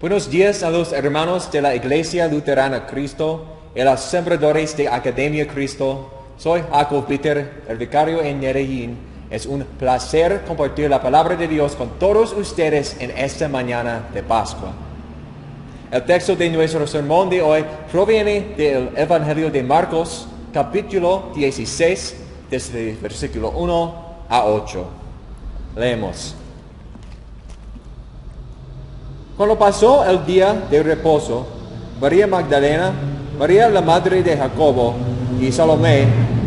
Buenos días a los hermanos de la Iglesia Luterana Cristo y a los sembradores de Academia Cristo. Soy Jacob Bitter, el vicario en Medellín. Es un placer compartir la palabra de Dios con todos ustedes en esta mañana de Pascua. El texto de nuestro sermón de hoy proviene del Evangelio de Marcos, capítulo 16, desde el versículo 1 a 8. Leemos. Cuando pasó el día de reposo, María Magdalena, María la madre de Jacobo y Salomé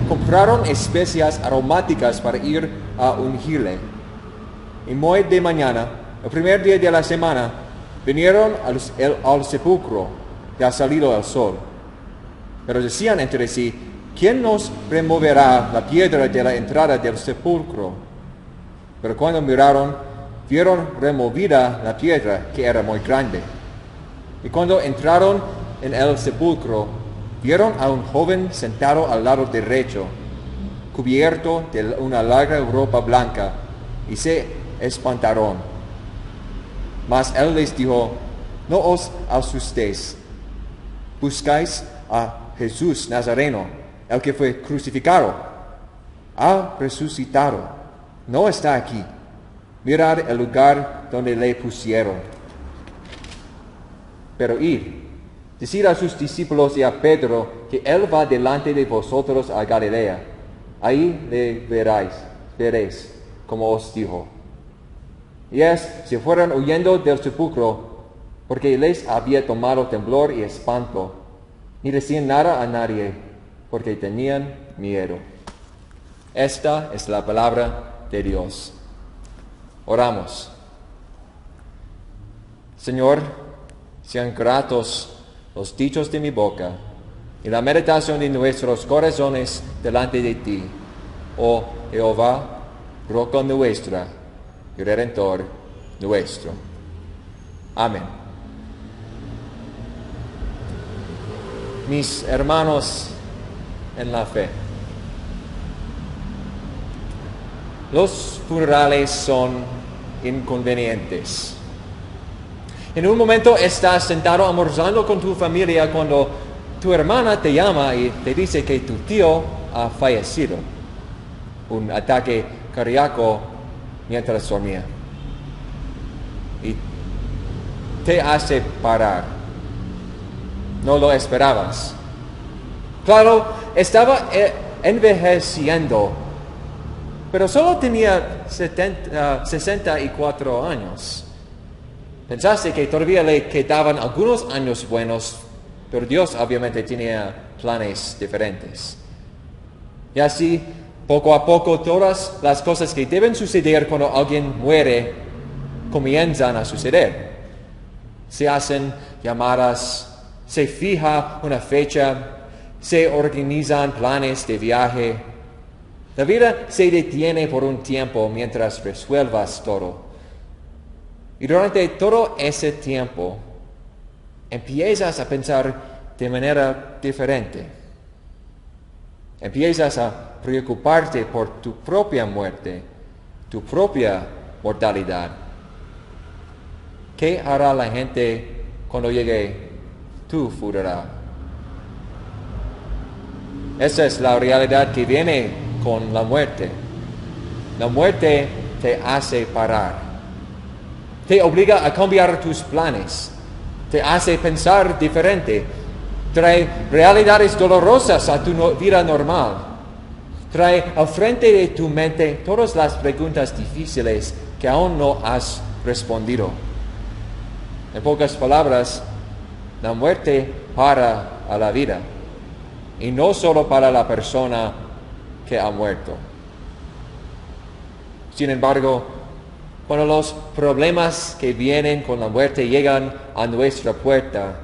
compraron especias aromáticas para ir a ungirle. Y muy de mañana, el primer día de la semana, vinieron al sepulcro, ya ha salido el sol. Pero decían entre sí, ¿quién nos removerá la piedra de la entrada del sepulcro? Pero cuando miraron, vieron removida la piedra, que era muy grande. Y cuando entraron en el sepulcro, vieron a un joven sentado al lado derecho, cubierto de una larga ropa blanca, y se espantaron. Mas él les dijo, no os asustéis, buscáis a Jesús Nazareno, el que fue crucificado. Ha resucitado, no está aquí. Mirad el lugar donde le pusieron. Pero id, decid a sus discípulos y a Pedro que él va delante de vosotros a Galilea. Ahí le veréis, como os dijo. Y se fueron huyendo del sepulcro, porque les había tomado temblor y espanto. Ni decían nada a nadie, porque tenían miedo. Esta es la palabra de Dios. Oramos. Señor, sean gratos los dichos de mi boca y la meditación de nuestros corazones delante de ti, oh Jehová, roca nuestra y redentor nuestro. Amén. Mis hermanos en la fe, los funerales son inconvenientes. En un momento estás sentado almorzando con tu familia cuando tu hermana te llama y te dice que tu tío ha fallecido. Un ataque cardíaco mientras dormía. Y te hace parar. No lo esperabas. Claro, estaba envejeciendo, pero solo tenía 64 años. Pensaste que todavía le quedaban algunos años buenos, pero Dios obviamente tenía planes diferentes. Y así, poco a poco, todas las cosas que deben suceder cuando alguien muere comienzan a suceder. Se hacen llamadas, se fija una fecha, se organizan planes de viaje. La vida se detiene por un tiempo mientras resuelvas todo. Y durante todo ese tiempo, empiezas a pensar de manera diferente. Empiezas a preocuparte por tu propia muerte, tu propia mortalidad. ¿Qué hará la gente cuando llegue tu funeral? Esa es la realidad que viene con la muerte. La muerte te hace parar. Te obliga a cambiar tus planes. Te hace pensar diferente. Trae realidades dolorosas a tu vida normal. Trae al frente de tu mente todas las preguntas difíciles que aún no has respondido. En pocas palabras, la muerte para a la vida. Y no solo para la persona que ha muerto. Sin embargo, cuando los problemas que vienen con la muerte llegan a nuestra puerta,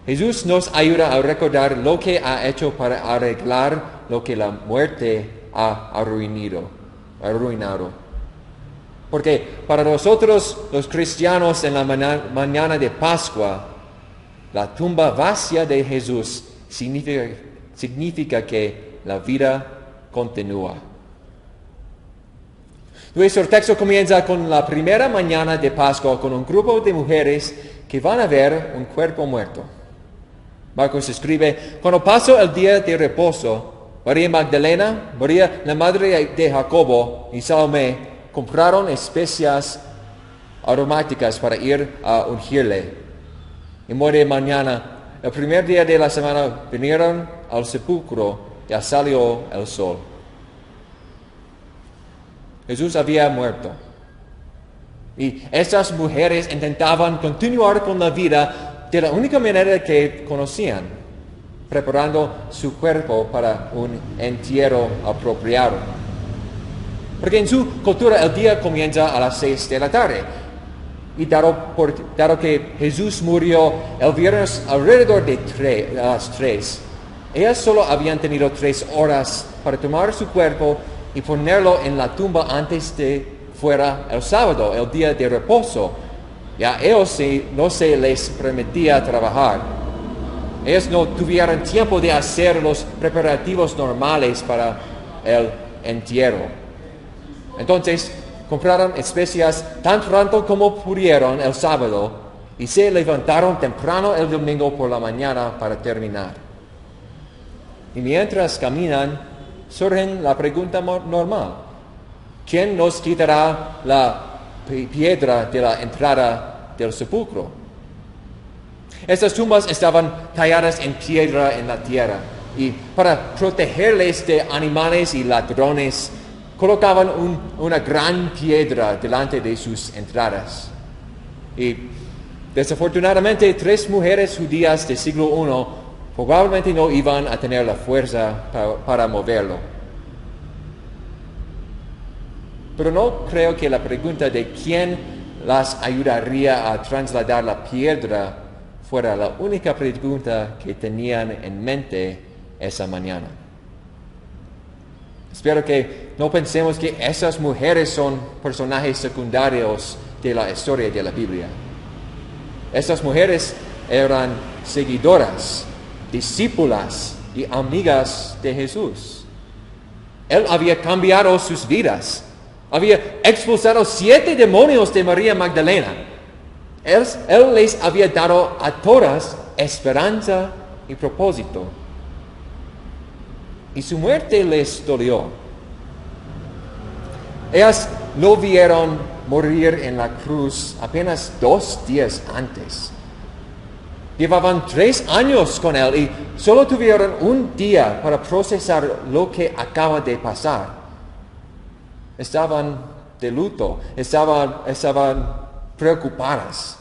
Jesús nos ayuda a recordar lo que ha hecho para arreglar lo que la muerte ha arruinado. Porque para nosotros los cristianos en la mañana de Pascua, la tumba vacía de Jesús significa que la vida continúa. Nuestro texto comienza con la primera mañana de Pascua con un grupo de mujeres que van a ver un cuerpo muerto. Marcos escribe, cuando pasó el día de reposo, María Magdalena, María la madre de Jacobo y Salomé compraron especias aromáticas para ir a ungirle. Y muy de mañana, el primer día de la semana, vinieron al sepulcro, ya salió el sol. Jesús había muerto. Y estas mujeres intentaban continuar con la vida de la única manera que conocían, preparando su cuerpo para un entierro apropiado. Porque en su cultura el día comienza a las 6 de la tarde. Y dado que Jesús murió el viernes alrededor de las 3, ellas solo habían tenido 3 horas para tomar su cuerpo y ponerlo en la tumba antes de fuera el sábado, el día de reposo. Ya ellos no se les permitía trabajar. Ellos no tuvieron tiempo de hacer los preparativos normales para el entierro. Entonces, compraron especias tan pronto como pudieron el sábado y se levantaron temprano el domingo por la mañana para terminar. Y mientras caminan, surge la pregunta normal. ¿Quién nos quitará la piedra de la entrada del sepulcro? Estas tumbas estaban talladas en piedra en la tierra y para protegerles de animales y ladrones, colocaban una gran piedra delante de sus entradas. Y desafortunadamente 3 mujeres judías del siglo I probablemente no iban a tener la fuerza para moverlo. Pero no creo que la pregunta de quién las ayudaría a trasladar la piedra fuera la única pregunta que tenían en mente esa mañana. Espero que no pensemos que esas mujeres son personajes secundarios de la historia de la Biblia. Esas mujeres eran seguidoras, discípulas y amigas de Jesús. Él había cambiado sus vidas. Había expulsado 7 demonios de María Magdalena. Él les había dado a todas esperanza y propósito. Y su muerte les dolió. Ellas lo vieron morir en la cruz apenas 2 días antes. Llevaban 3 años con él y solo tuvieron un día para procesar lo que acaba de pasar. Estaban de luto, estaban preocupadas.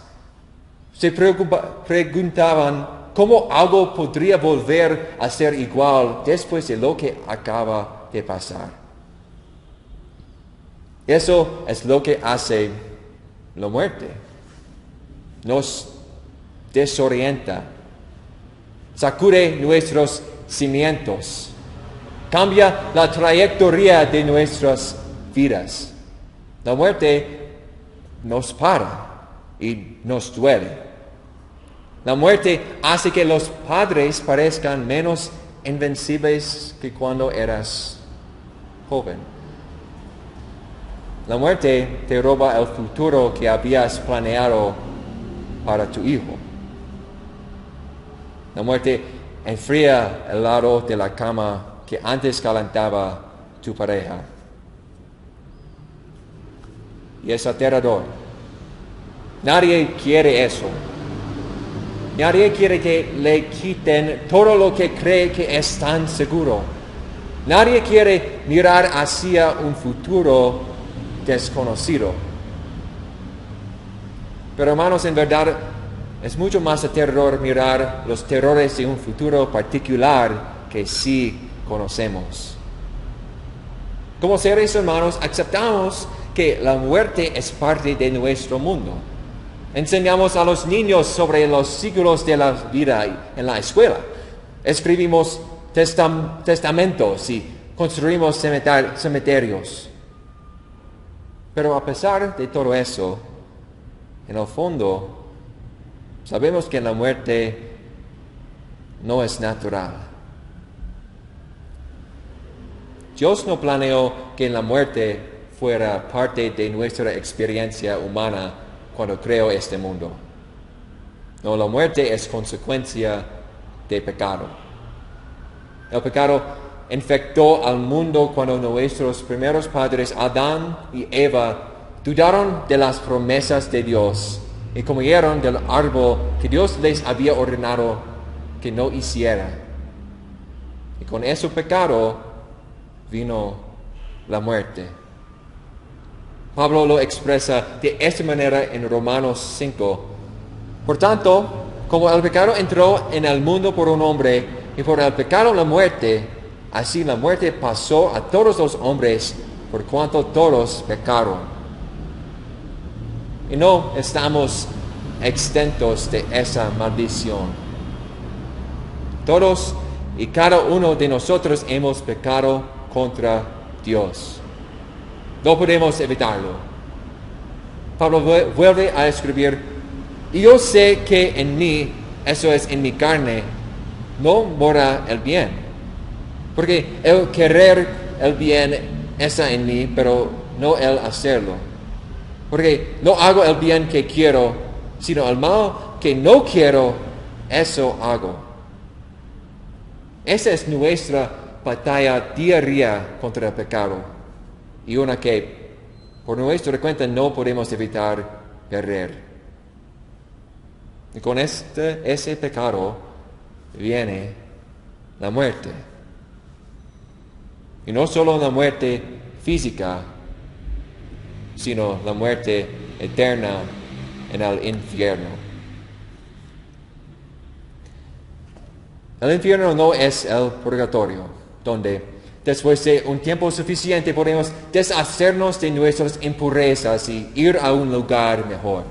Se preguntaban cómo algo podría volver a ser igual después de lo que acaba de pasar. Eso es lo que hace la muerte. Nos desorienta, sacude nuestros cimientos, cambia la trayectoria de nuestras vidas. La muerte nos para y nos duele. La muerte hace que los padres parezcan menos invencibles que cuando eras joven. La muerte te roba el futuro que habías planeado para tu hijo. La muerte enfría el lado de la cama que antes calentaba tu pareja. Y es aterrador. Nadie quiere eso. Nadie quiere que le quiten todo lo que cree que es tan seguro. Nadie quiere mirar hacia un futuro desconocido. Pero hermanos, en verdad es mucho más aterrador mirar los terrores de un futuro particular que sí conocemos. Como seres humanos aceptamos que la muerte es parte de nuestro mundo. Enseñamos a los niños sobre los siglos de la vida en la escuela. Escribimos testamentos y construimos cementerios. Pero a pesar de todo eso, en el fondo, sabemos que la muerte no es natural. Dios no planeó que la muerte fuera parte de nuestra experiencia humana cuando creó este mundo. No, la muerte es consecuencia de pecado. El pecado infectó al mundo cuando nuestros primeros padres, Adán y Eva, dudaron de las promesas de Dios y comieron del árbol que Dios les había ordenado que no hiciera. Y con ese pecado vino la muerte. Pablo lo expresa de esta manera en Romanos 5. Por tanto, como el pecado entró en el mundo por un hombre, y por el pecado la muerte, así la muerte pasó a todos los hombres, por cuanto todos pecaron. Y no estamos exentos de esa maldición. Todos y cada uno de nosotros hemos pecado contra Dios. No podemos evitarlo. Pablo vuelve a escribir: y yo sé que en mí, eso es en mi carne, no mora el bien. Porque el querer el bien está en mí, pero no el hacerlo. Porque no hago el bien que quiero, sino el mal que no quiero, eso hago. Esa es nuestra batalla diaria contra el pecado, y una que por nuestra cuenta no podemos evitar perder. Y con ese pecado viene la muerte. Y no solo la muerte física, sino la muerte eterna en el infierno. El infierno no es el purgatorio, donde después de un tiempo suficiente podemos deshacernos de nuestras impurezas y ir a un lugar mejor.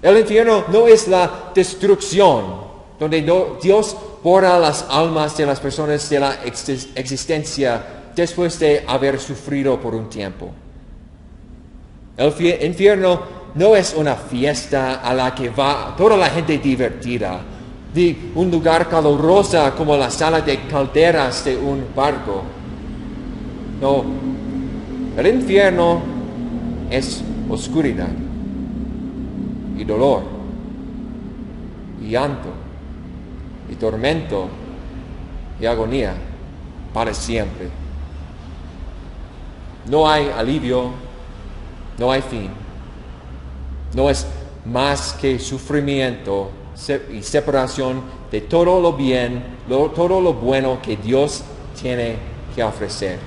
El infierno no es la destrucción, donde Dios borra las almas de las personas de la existencia después de haber sufrido por un tiempo. El infierno no es una fiesta a la que va toda la gente divertida, de un lugar caluroso como la sala de calderas de un barco. No, el infierno es oscuridad y dolor y llanto y tormento y agonía para siempre. No hay alivio, no hay fin. No es más que sufrimiento y separación de todo lo bien, todo lo bueno que Dios tiene que ofrecer.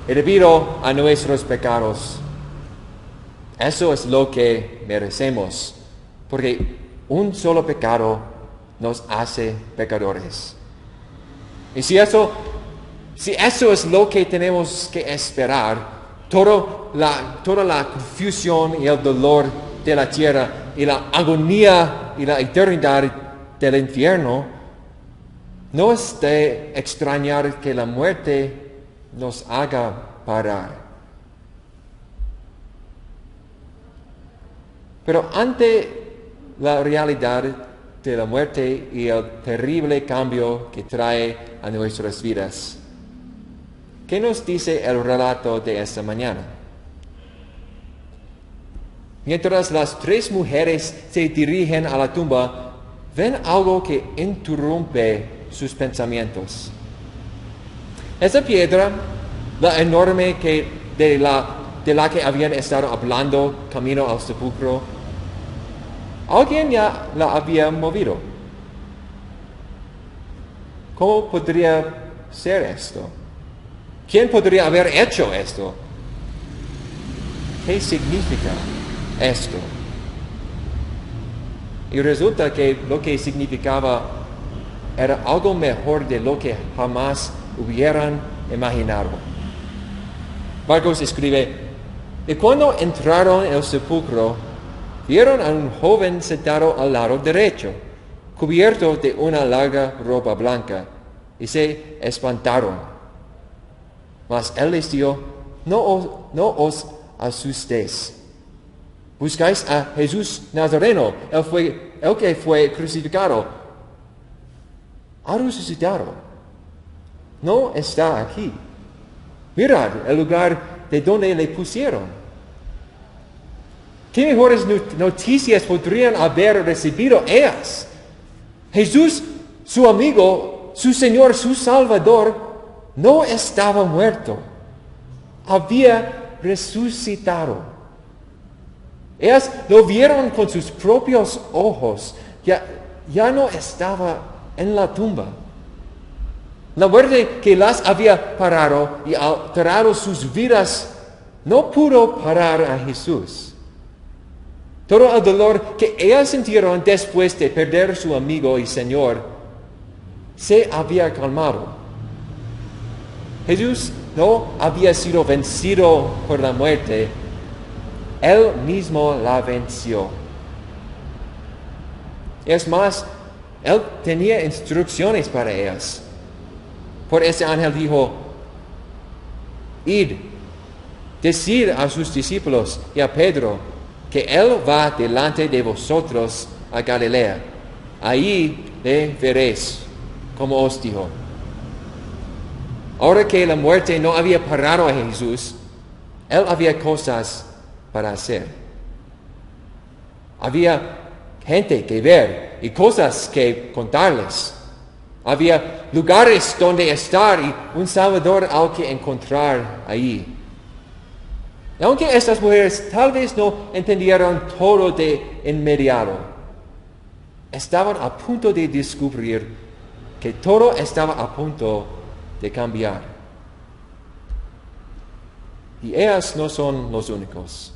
Y debido a nuestros pecados, eso es lo que merecemos, porque un solo pecado nos hace pecadores. Y si eso es lo que tenemos que esperar, toda la confusión y el dolor de la tierra y la agonía y la eternidad del infierno, no es de extrañar que la muerte nos haga parar. Pero ante la realidad de la muerte y el terrible cambio que trae a nuestras vidas, ¿qué nos dice el relato de esta mañana? Mientras las tres mujeres se dirigen a la tumba, ven algo que interrumpe sus pensamientos. Esa piedra, la enorme de la que habían estado hablando camino al sepulcro, alguien ya la había movido. ¿Cómo podría ser esto? ¿Quién podría haber hecho esto? ¿Qué significa esto? Y resulta que lo que significaba era algo mejor de lo que jamás hubieran imaginado. Marcos escribe: y cuando entraron en el sepulcro, vieron a un joven sentado al lado derecho, cubierto de una larga ropa blanca, y se espantaron. Mas él les dijo: no os asustéis. Buscáis a Jesús Nazareno, el que fue crucificado. Ha resucitado. No está aquí. Mirad el lugar de donde le pusieron. ¿Qué mejores noticias podrían haber recibido ellas? Jesús, su amigo, su Señor, su Salvador, no estaba muerto. Había resucitado. Ellas lo vieron con sus propios ojos. Ya no estaba en la tumba. La muerte que las había parado y alterado sus vidas no pudo parar a Jesús. Todo el dolor que ellas sintieron después de perder a su amigo y Señor se había calmado. Jesús no había sido vencido por la muerte. Él mismo la venció. Es más, Él tenía instrucciones para ellas. Por ese ángel dijo, id, decid a sus discípulos y a Pedro que Él va delante de vosotros a Galilea. Allí le veréis, como os dijo. Ahora que la muerte no había parado a Jesús, Él había cosas para hacer. Había gente que ver y cosas que contarles. Había lugares donde estar y un Salvador al que encontrar allí. Y aunque estas mujeres tal vez no entendieron todo de inmediato, estaban a punto de descubrir que todo estaba a punto de cambiar. Y ellas no son los únicos.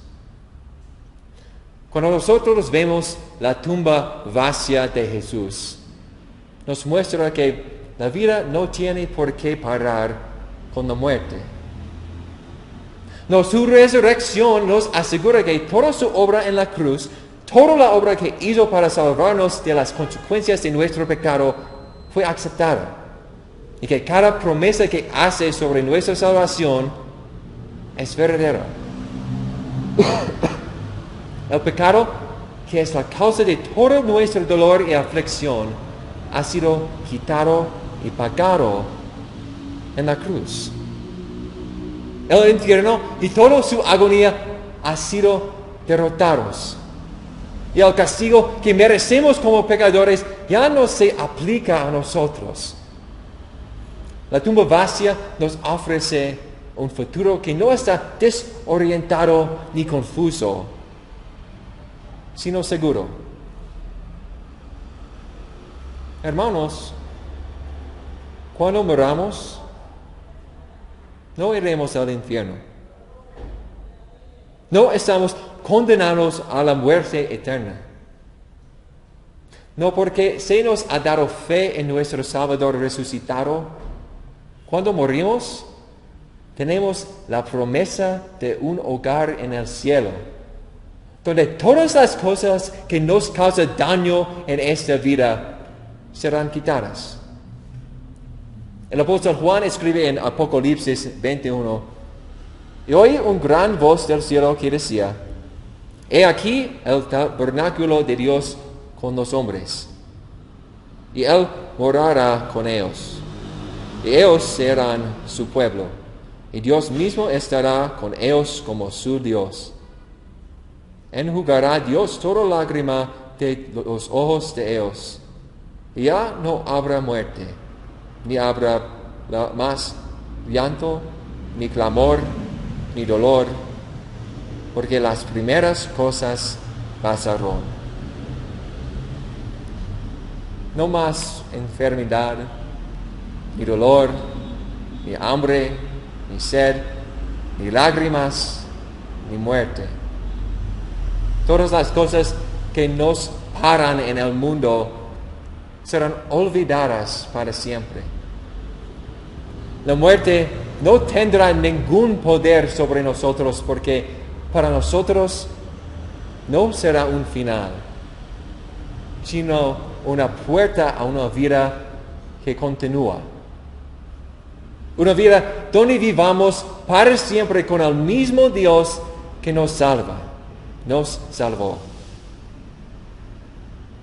Cuando nosotros vemos la tumba vacía de Jesús, nos muestra que la vida no tiene por qué parar con la muerte. No, su resurrección nos asegura que toda su obra en la cruz, toda la obra que hizo para salvarnos de las consecuencias de nuestro pecado, fue aceptada. Y que cada promesa que hace sobre nuestra salvación es verdadera. El pecado, que es la causa de todo nuestro dolor y aflicción, ha sido quitado y pagado en la cruz. El infierno y toda su agonía ha sido derrotados. Y el castigo que merecemos como pecadores ya no se aplica a nosotros. La tumba vacía nos ofrece un futuro que no está desorientado ni confuso, sino seguro. Hermanos, cuando moramos, no iremos al infierno. No estamos condenados a la muerte eterna. No, porque se nos ha dado fe en nuestro Salvador resucitado. Cuando morimos, tenemos la promesa de un hogar en el cielo, donde todas las cosas que nos causan daño en esta vida serán quitadas. El apóstol Juan escribe en Apocalipsis 21, y oí una gran voz del cielo que decía, he aquí el tabernáculo de Dios con los hombres, y Él morará con ellos, y ellos serán su pueblo, y Dios mismo estará con ellos como su Dios. Enjugará Dios toda lágrima de los ojos de ellos, y ya no habrá muerte, ni habrá más llanto, ni clamor, ni dolor, porque las primeras cosas pasaron. No más enfermedad, ni dolor, ni hambre, ni sed, ni lágrimas, ni muerte. Todas las cosas que nos paran en el mundo serán olvidadas para siempre. La muerte no tendrá ningún poder sobre nosotros porque para nosotros no será un final, sino una puerta a una vida que continúa. Una vida donde vivamos para siempre con el mismo Dios que nos salvó.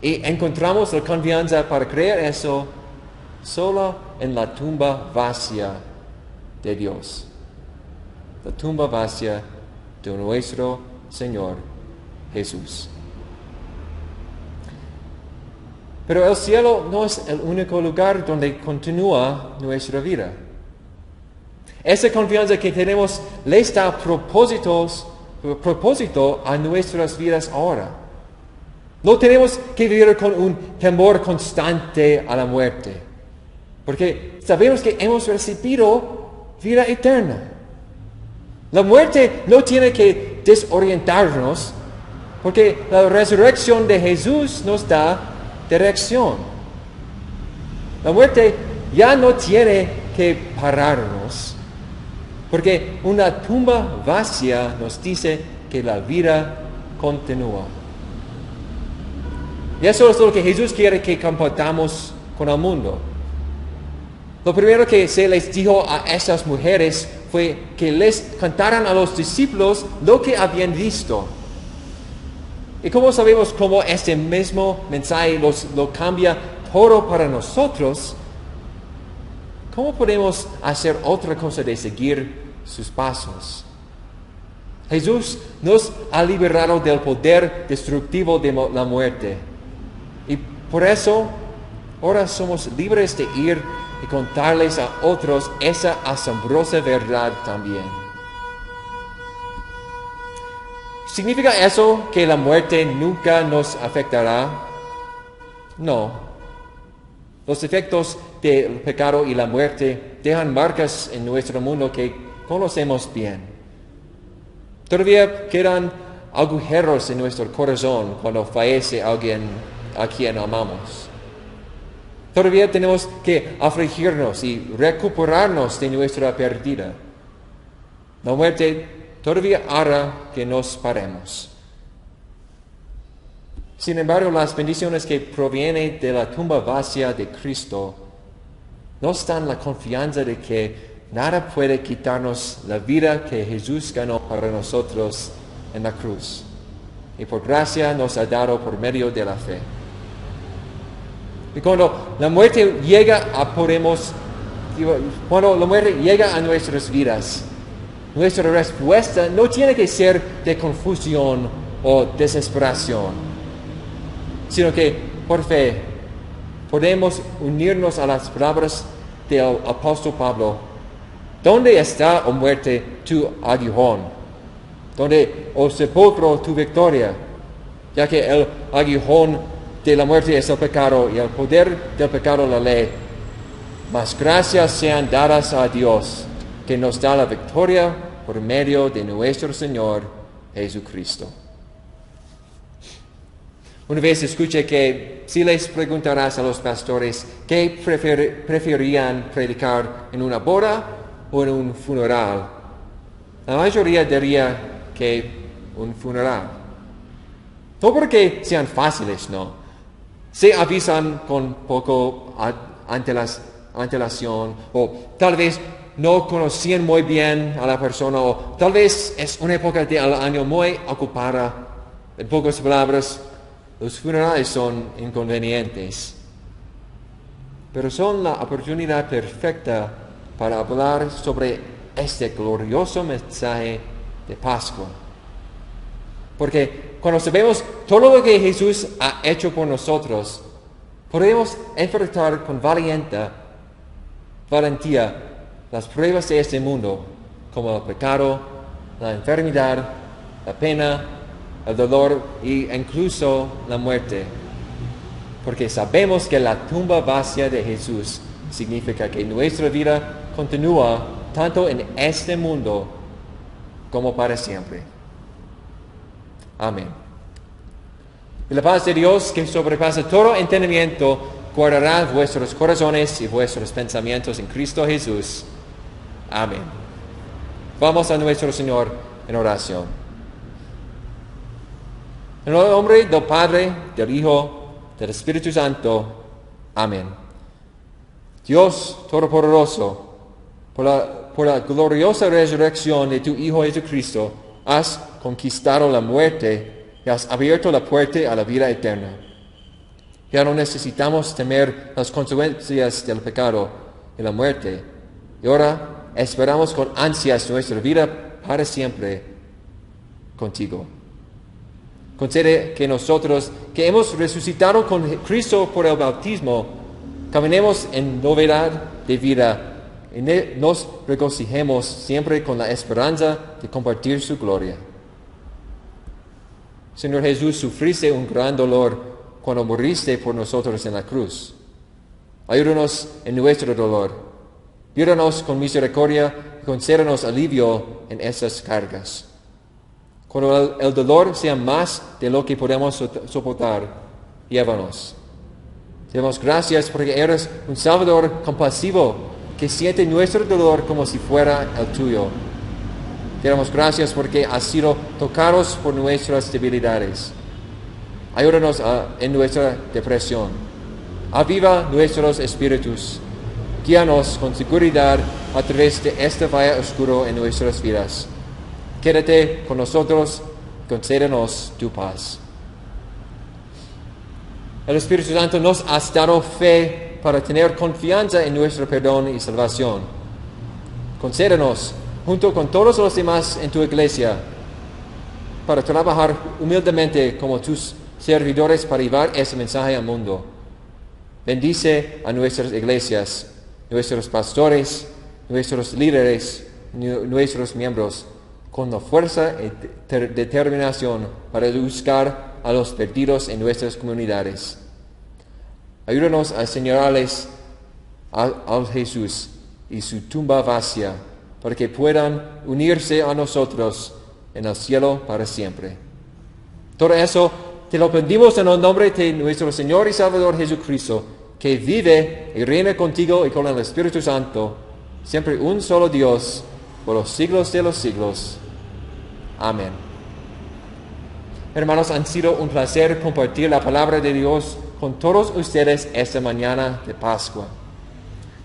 Y encontramos la confianza para creer eso solo en la tumba vacía de Dios. La tumba vacía de nuestro Señor Jesús. Pero el cielo no es el único lugar donde continúa nuestra vida. Esa confianza que tenemos les da propósito a nuestras vidas ahora. No tenemos que vivir con un temor constante a la muerte, porque sabemos que hemos recibido vida eterna. La muerte no tiene que desorientarnos, porque la resurrección de Jesús nos da dirección. La muerte ya no tiene que pararnos, porque una tumba vacía nos dice que la vida continúa. Y eso es lo que Jesús quiere que compartamos con el mundo. Lo primero que se les dijo a esas mujeres fue que les contaran a los discípulos lo que habían visto. Y como sabemos cómo este mismo mensaje lo cambia todo para nosotros, ¿cómo podemos hacer otra cosa de seguir sus pasos? Jesús nos ha liberado del poder destructivo de la muerte. Y por eso, ahora somos libres de ir y contarles a otros esa asombrosa verdad también. ¿Significa eso que la muerte nunca nos afectará? No. Los efectos del pecado y la muerte dejan marcas en nuestro mundo que conocemos bien. Todavía quedan agujeros en nuestro corazón cuando fallece alguien a quien amamos. Todavía tenemos que afligirnos y recuperarnos de nuestra pérdida. La muerte todavía hará que nos paremos. Sin embargo, las bendiciones que provienen de la tumba vacía de Cristo nos dan la confianza de que nada puede quitarnos la vida que Jesús ganó para nosotros en la cruz. Y por gracia nos ha dado por medio de la fe. Y cuando la muerte llega a nuestras vidas, nuestra respuesta no tiene que ser de confusión o desesperación, sino que por fe podemos unirnos a las palabras del apóstol Pablo. ¿Dónde está, oh muerte, tu aguijón? ¿Dónde, oh sepulcro, tu victoria? Ya que el aguijón de la muerte es el pecado y el poder del pecado la ley. Mas gracias sean dadas a Dios, que nos da la victoria por medio de nuestro Señor Jesucristo. Una vez escuché que si les preguntarás a los pastores qué preferían predicar en una boda o en un funeral, la mayoría diría que un funeral. No porque sean fáciles, no. Se avisan con poco antelación, o tal vez no conocían muy bien a la persona, o tal vez es una época del año muy ocupada. En pocas palabras, los funerales son inconvenientes, pero son la oportunidad perfecta para hablar sobre este glorioso mensaje de Pascua. Porque cuando sabemos todo lo que Jesús ha hecho por nosotros, podemos enfrentar con valentía las pruebas de este mundo, como el pecado, la enfermedad, la pena, el dolor e incluso la muerte. Porque sabemos que la tumba vacía de Jesús significa que nuestra vida continúa tanto en este mundo como para siempre. Amén. Y la paz de Dios, que sobrepasa todo entendimiento, guardará vuestros corazones y vuestros pensamientos en Cristo Jesús. Amén. Vamos a nuestro Señor en oración. En el nombre del Padre, del Hijo, del Espíritu Santo. Amén. Dios Todopoderoso, por la gloriosa resurrección de tu Hijo Jesucristo, has conquistado la muerte y has abierto la puerta a la vida eterna. Ya no necesitamos temer las consecuencias del pecado y la muerte. Y ahora esperamos con ansias nuestra vida para siempre contigo. Concede que nosotros, que hemos resucitado con Cristo por el bautismo, caminemos en novedad de vida y nos regocijemos siempre con la esperanza de compartir su gloria. Señor Jesús, sufriste un gran dolor cuando moriste por nosotros en la cruz. Ayúdanos en nuestro dolor. Ayúdanos con misericordia y concédenos alivio en estas cargas. Cuando el dolor sea más de lo que podemos soportar, llévanos. Te damos gracias porque eres un Salvador compasivo que siente nuestro dolor como si fuera el tuyo. Te damos gracias porque has sido tocados por nuestras debilidades. Ayúdanos en nuestra depresión. Aviva nuestros espíritus. Guíanos con seguridad a través de este valle oscuro en nuestras vidas. Quédate con nosotros, concédenos tu paz. El Espíritu Santo nos ha dado fe para tener confianza en nuestro perdón y salvación. Concédenos, junto con todos los demás en tu iglesia, para trabajar humildemente como tus servidores para llevar ese mensaje al mundo. Bendice a nuestras iglesias, nuestros pastores, nuestros líderes, nuestros miembros, con la fuerza y determinación para buscar a los perdidos en nuestras comunidades. Ayúdanos a señalarles al Jesús y su tumba vacía, para que puedan unirse a nosotros en el cielo para siempre. Todo eso te lo pedimos en el nombre de nuestro Señor y Salvador Jesucristo, que vive y reina contigo y con el Espíritu Santo, siempre un solo Dios, por los siglos de los siglos. Amén. Hermanos, han sido un placer compartir la palabra de Dios con todos ustedes esta mañana de Pascua.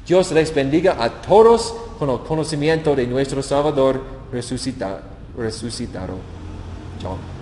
Dios les bendiga a todos con el conocimiento de nuestro Salvador resucitado. Chao.